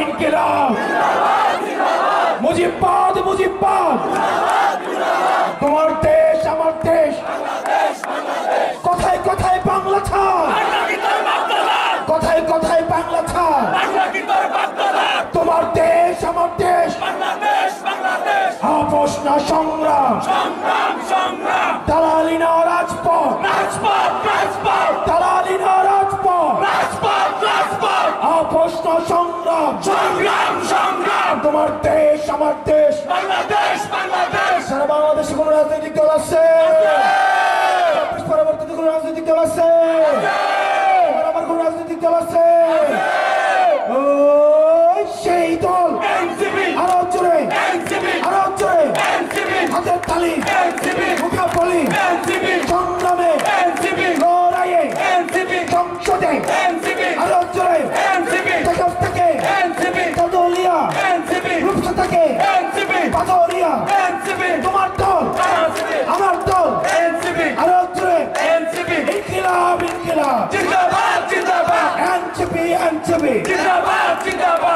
ইনকিলাব মুজিববাদ মুজিববাদ তোমার দেশ আমার দেশ কথায় কথায় বাংলা ছাড় কথায় কথায় বাংলা ছাড় তোমার দেশ আমার দেশ আপোষ না সংগ্রাম দালালি না রাজপথ দালালি না রাজপথ আপোষ না সংগ্রাম তোমার দেশ আমার দেশ সারা বাংলাদেশে কোন রাজনৈতিক দল আছে পরবর্তীতে কোন রাজনৈতিক দল আছে আমার কোন রাজনৈতিক দল আছে সেই দল আরো জোরে হাতের তালি মুখাবলি সংগ্রামে লড়াইয়ে সংসদে আরো জোরে থেকে কাদলিয়া রূপসা থেকে পাদলিয়া তোমার দল আমার দল আরো জোরে ইনকিলাব ইনকিলাব জিন্দাবাদ জিন্দাবাদ এনসিপি এনসিপি জিন্দাবাদ জিন্দাবাদ